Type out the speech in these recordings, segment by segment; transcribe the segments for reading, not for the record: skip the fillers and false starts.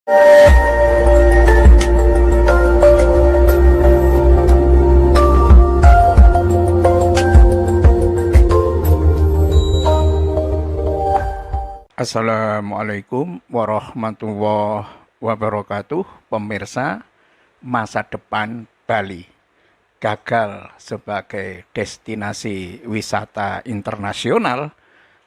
Assalamualaikum warahmatullahi wabarakatuh. Pemirsa, masa depan Bali gagal sebagai destinasi wisata internasional,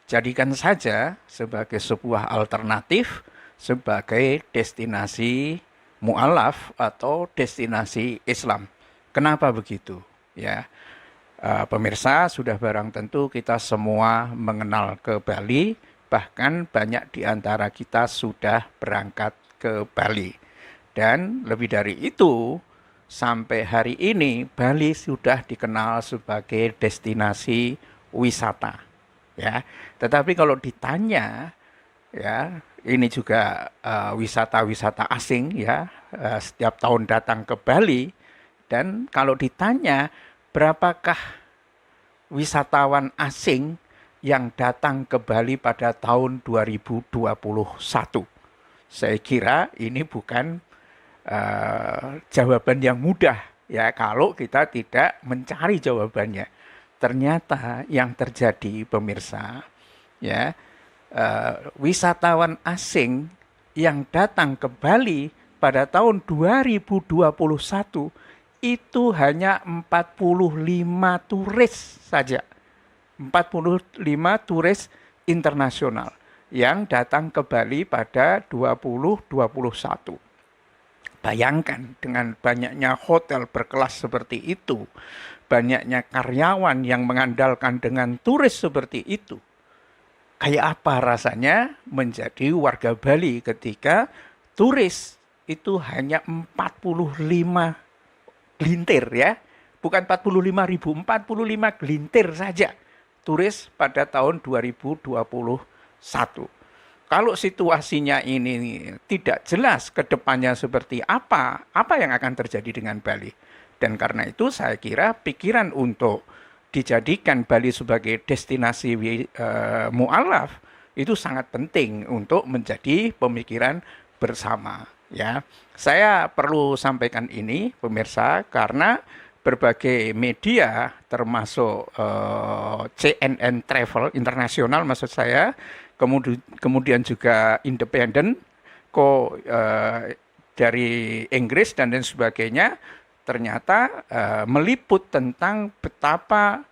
jadikan saja sebagai sebuah alternatif sebagai destinasi mu'alaf atau destinasi Islam. Kenapa begitu? Ya, pemirsa, sudah barang tentu kita semua mengenal ke Bali. Bahkan banyak di antara kita sudah berangkat ke Bali. Dan lebih dari itu, sampai hari ini Bali sudah dikenal sebagai destinasi wisata. Ya, tetapi kalau ditanya, ya, ini juga wisata-wisata asing, ya, setiap tahun datang ke Bali. Dan kalau ditanya, berapakah wisatawan asing yang datang ke Bali pada tahun 2021. Saya kira ini bukan jawaban yang mudah, ya, kalau kita tidak mencari jawabannya. Ternyata yang terjadi, pemirsa, ya, wisatawan asing yang datang ke Bali pada tahun 2021 itu hanya 45 turis saja. 45 turis internasional yang datang ke Bali pada 2021. Bayangkan dengan banyaknya hotel berkelas seperti itu, banyaknya karyawan yang mengandalkan dengan turis seperti itu. Kayak apa rasanya menjadi warga Bali ketika turis itu hanya 45 gelintir, ya. Bukan 45.000, 45 gelintir saja turis pada tahun 2021. Kalau situasinya ini tidak jelas ke depannya seperti apa yang akan terjadi dengan Bali. Dan karena itu saya kira pikiran untuk dijadikan Bali sebagai destinasi mu'alaf itu sangat penting untuk menjadi pemikiran bersama, ya. Saya perlu sampaikan ini, pemirsa, karena berbagai media termasuk CNN Travel internasional maksud saya, kemudian juga independen dari Inggris dan lain sebagainya, ternyata meliput tentang betapa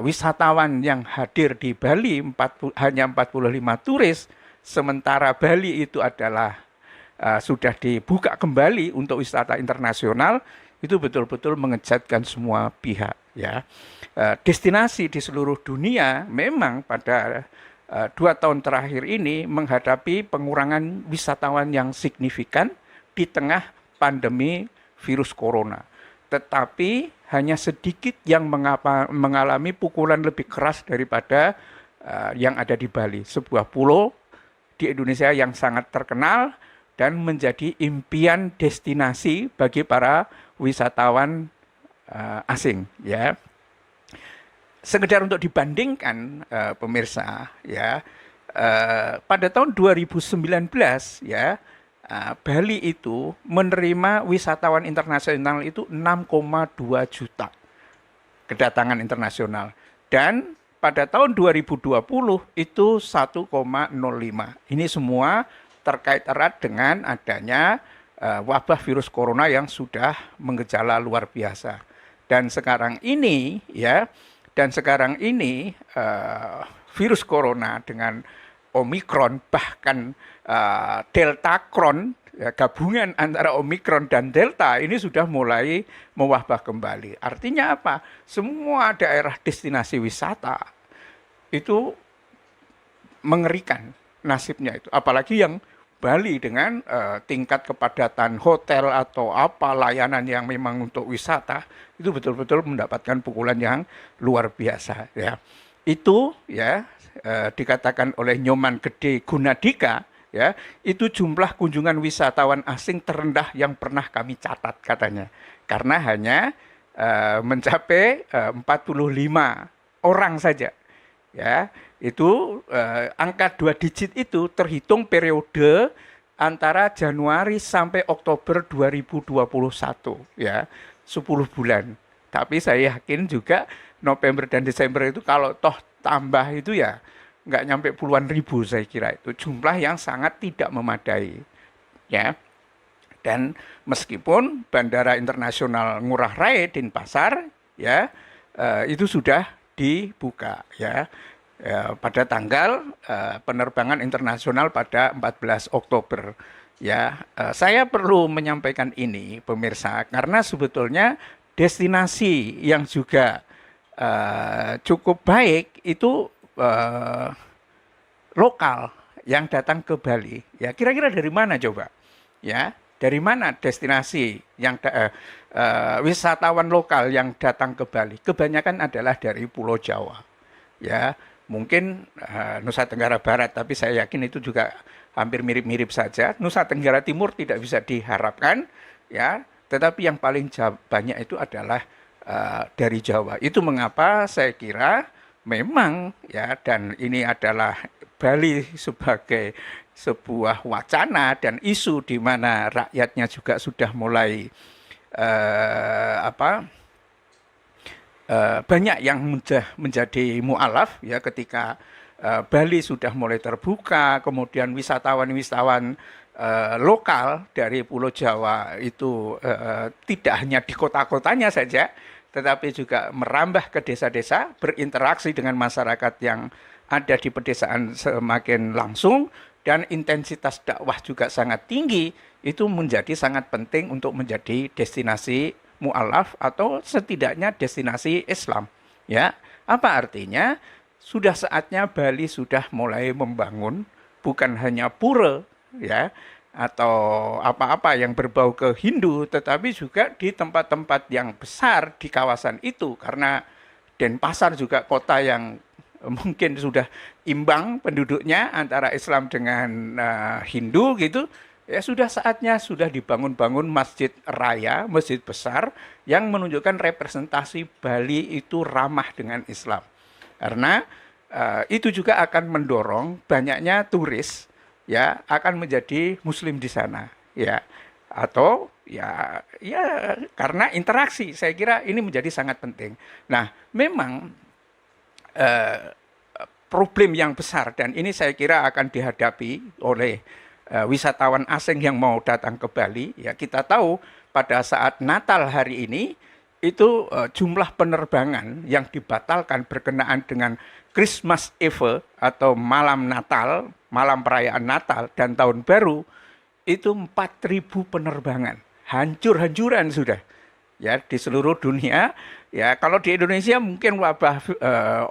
wisatawan yang hadir di Bali hanya 45 turis, sementara Bali itu adalah sudah dibuka kembali untuk wisata internasional. Itu betul-betul mengejutkan semua pihak, ya. Destinasi di seluruh dunia memang pada 2 tahun terakhir ini menghadapi pengurangan wisatawan yang signifikan di tengah pandemi virus corona. Tetapi hanya sedikit yang mengalami pukulan lebih keras daripada yang ada di Bali, sebuah pulau di Indonesia yang sangat terkenal dan menjadi impian destinasi bagi para wisatawan asing, ya. Sekedar untuk dibandingkan, pemirsa, ya, pada tahun 2019, ya, Bali itu menerima wisatawan internasional itu 6,2 juta kedatangan internasional, dan pada tahun 2020 itu 1,05. Ini semua terkait erat dengan adanya wabah virus corona yang sudah mengejala luar biasa. Dan sekarang ini, ya, virus corona dengan Omikron, bahkan Delta Cron, ya, gabungan antara Omikron dan Delta ini sudah mulai mewabah kembali. Artinya apa? Semua daerah destinasi wisata itu mengerikan nasibnya itu. Apalagi yang Bali dengan tingkat kepadatan hotel atau apa layanan yang memang untuk wisata itu betul-betul mendapatkan pukulan yang luar biasa, ya. Itu, ya, dikatakan oleh Nyoman Gede Gunadika, ya, itu jumlah kunjungan wisatawan asing terendah yang pernah kami catat, katanya. Karena hanya mencapai 45 orang saja, ya. Itu angka 2 digit itu terhitung periode antara Januari sampai Oktober 2021 ya, 10 bulan. Tapi saya yakin juga November dan Desember itu kalau toh tambah itu ya nggak nyampe puluhan ribu, saya kira itu jumlah yang sangat tidak memadai ya. Dan meskipun Bandara Internasional Ngurah Rai Denpasar ya itu sudah dibuka ya, pada tanggal penerbangan internasional pada 14 Oktober. Ya, saya perlu menyampaikan ini pemirsa karena sebetulnya destinasi yang juga cukup baik itu lokal yang datang ke Bali. Ya, kira-kira dari mana coba? Ya, dari mana destinasi yang wisatawan lokal yang datang ke Bali? Kebanyakan adalah dari Pulau Jawa. Ya, mungkin Nusa Tenggara Barat, tapi saya yakin itu juga hampir mirip-mirip saja. Nusa Tenggara Timur tidak bisa diharapkan, ya. Tetapi yang paling banyak itu adalah dari Jawa. Itu mengapa saya kira memang ya, dan ini adalah Bali sebagai sebuah wacana dan isu di mana rakyatnya juga sudah mulai banyak yang menjadi mu'alaf ya ketika Bali sudah mulai terbuka, kemudian wisatawan-wisatawan lokal dari Pulau Jawa itu tidak hanya di kota-kotanya saja, tetapi juga merambah ke desa-desa, berinteraksi dengan masyarakat yang ada di pedesaan semakin langsung, dan intensitas dakwah juga sangat tinggi. Itu menjadi sangat penting untuk menjadi destinasi mu'alaf atau setidaknya destinasi Islam. Ya, apa artinya? Sudah saatnya Bali sudah mulai membangun bukan hanya pura ya atau apa-apa yang berbau ke Hindu, tetapi juga di tempat-tempat yang besar di kawasan itu, karena Denpasar juga kota yang mungkin sudah imbang penduduknya antara Islam dengan Hindu gitu. Ya, sudah saatnya sudah dibangun-bangun masjid raya, masjid besar yang menunjukkan representasi Bali itu ramah dengan Islam. Karena itu juga akan mendorong banyaknya turis ya akan menjadi muslim di sana ya, atau ya karena interaksi, saya kira ini menjadi sangat penting. Nah, memang problem yang besar dan ini saya kira akan dihadapi oleh wisatawan asing yang mau datang ke Bali ya. Kita tahu pada saat Natal hari ini itu jumlah penerbangan yang dibatalkan berkenaan dengan Christmas Eve atau malam Natal, malam perayaan Natal dan Tahun Baru itu 4.000 penerbangan. Hancur-hancuran sudah. Ya, di seluruh dunia. Ya, kalau di Indonesia mungkin wabah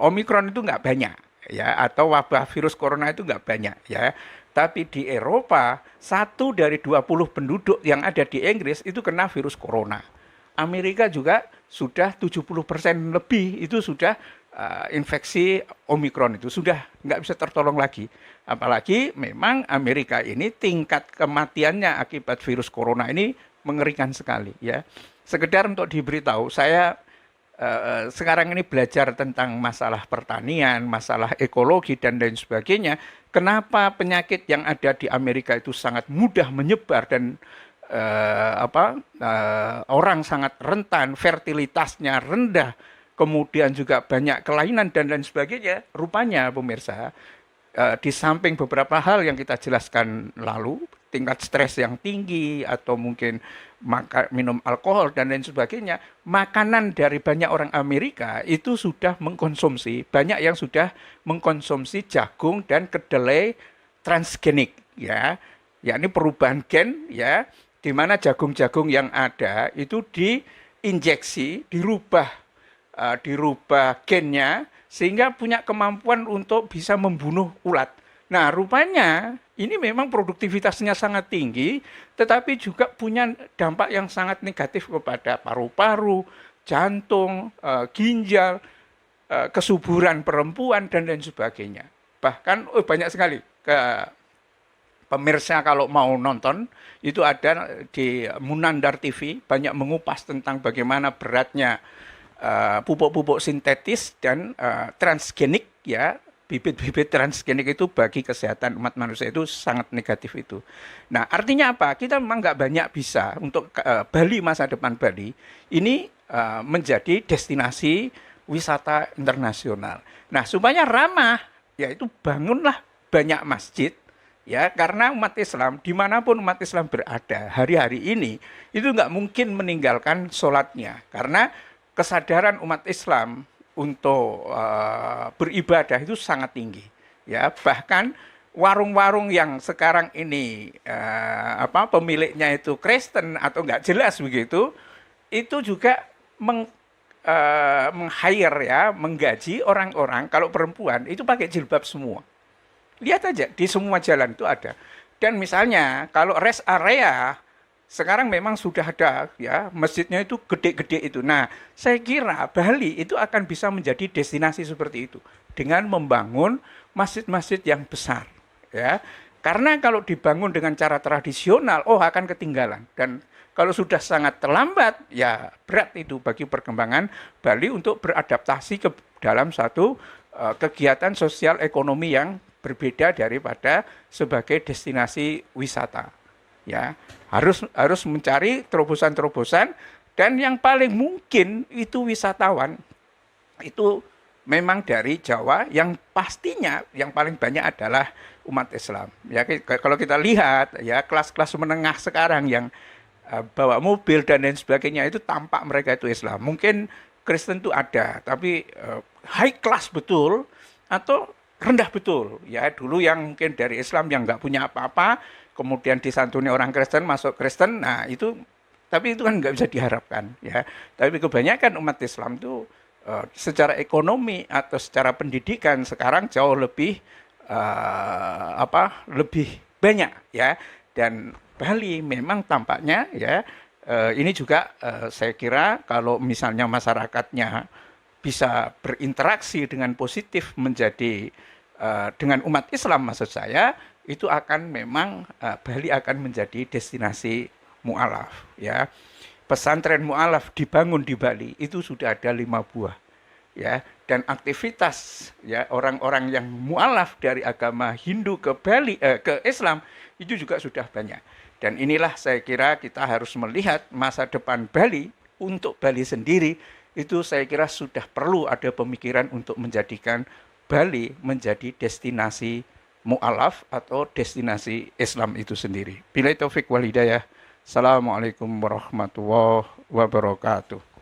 Omikron itu nggak banyak ya, atau wabah virus corona itu nggak banyak ya. Tapi di Eropa 1 dari 20 penduduk yang ada di Inggris itu kena virus corona. Amerika juga sudah 70% lebih itu sudah infeksi Omikron, itu sudah nggak bisa tertolong lagi. Apalagi memang Amerika ini tingkat kematiannya akibat virus corona ini mengerikan sekali ya. Sekedar untuk diberitahu, saya sekarang ini belajar tentang masalah pertanian, masalah ekologi dan lain sebagainya. Kenapa penyakit yang ada di Amerika itu sangat mudah menyebar dan orang sangat rentan, fertilitasnya rendah, kemudian juga banyak kelainan dan lain sebagainya. Rupanya pemirsa, di samping beberapa hal yang kita jelaskan lalu, tingkat stres yang tinggi atau mungkin minum alkohol dan lain sebagainya, makanan dari banyak orang Amerika itu sudah mengkonsumsi, banyak yang sudah mengkonsumsi jagung dan kedelai transgenik ya, yakni perubahan gen ya, di mana jagung-jagung yang ada itu diinjeksi, dirubah gennya sehingga punya kemampuan untuk bisa membunuh ulat. Nah, rupanya ini memang produktivitasnya sangat tinggi, tetapi juga punya dampak yang sangat negatif kepada paru-paru, jantung, ginjal, kesuburan perempuan, dan lain sebagainya. Bahkan banyak sekali pemirsa kalau mau nonton, itu ada di Munandar TV, banyak mengupas tentang bagaimana beratnya pupuk-pupuk sintetis dan transgenik ya, bibit-bibit transgenik itu bagi kesehatan umat manusia itu sangat negatif itu. Nah, artinya apa? Kita memang nggak banyak bisa untuk Bali, masa depan Bali ini menjadi destinasi wisata internasional. Nah, supaya ramah, yaitu bangunlah banyak masjid, ya, karena umat Islam dimanapun umat Islam berada hari-hari ini itu nggak mungkin meninggalkan sholatnya, karena kesadaran umat Islam untuk beribadah itu sangat tinggi, ya. Bahkan warung-warung yang sekarang ini pemiliknya itu Kristen atau nggak jelas begitu, itu juga meng-hire, ya, menggaji orang-orang, kalau perempuan itu pakai jilbab semua. Lihat aja di semua jalan itu ada. Dan misalnya kalau rest area sekarang memang sudah ada, ya, masjidnya itu gede-gede itu. Nah, saya kira Bali itu akan bisa menjadi destinasi seperti itu dengan membangun masjid-masjid yang besar, ya. Karena kalau dibangun dengan cara tradisional, akan ketinggalan. Dan kalau sudah sangat terlambat, ya berat itu bagi perkembangan Bali untuk beradaptasi ke dalam satu kegiatan sosial ekonomi yang berbeda daripada sebagai destinasi wisata. Ya, harus mencari terobosan-terobosan, dan yang paling mungkin itu wisatawan itu memang dari Jawa, yang pastinya yang paling banyak adalah umat Islam. Ya, kalau kita lihat, ya, kelas-kelas menengah sekarang yang bawa mobil dan lain sebagainya itu tampak mereka itu Islam. Mungkin Kristen itu ada, tapi high class betul atau rendah betul, ya. Dulu yang mungkin dari Islam yang nggak punya apa-apa, kemudian disantuni orang Kristen, masuk Kristen, nah itu, tapi itu kan nggak bisa diharapkan, ya. Tapi kebanyakan umat Islam itu secara ekonomi atau secara pendidikan sekarang jauh lebih lebih banyak, ya. Dan Bali memang tampaknya, ya, ini juga saya kira kalau misalnya masyarakatnya bisa berinteraksi dengan positif menjadi dengan umat Islam, maksud saya, itu akan memang Bali akan menjadi destinasi mu'alaf, ya. Pesantren mu'alaf dibangun di Bali itu sudah ada 5 buah, ya. Dan aktivitas, ya, orang-orang yang mu'alaf dari agama Hindu ke Bali ke Islam itu juga sudah banyak. Dan inilah saya kira kita harus melihat masa depan Bali untuk Bali sendiri, itu saya kira sudah perlu ada pemikiran untuk menjadikan Bali menjadi destinasi mu'alaf atau destinasi Islam itu sendiri. Billahi taufik wal hidayah. Assalamualaikum warahmatullahi wabarakatuh.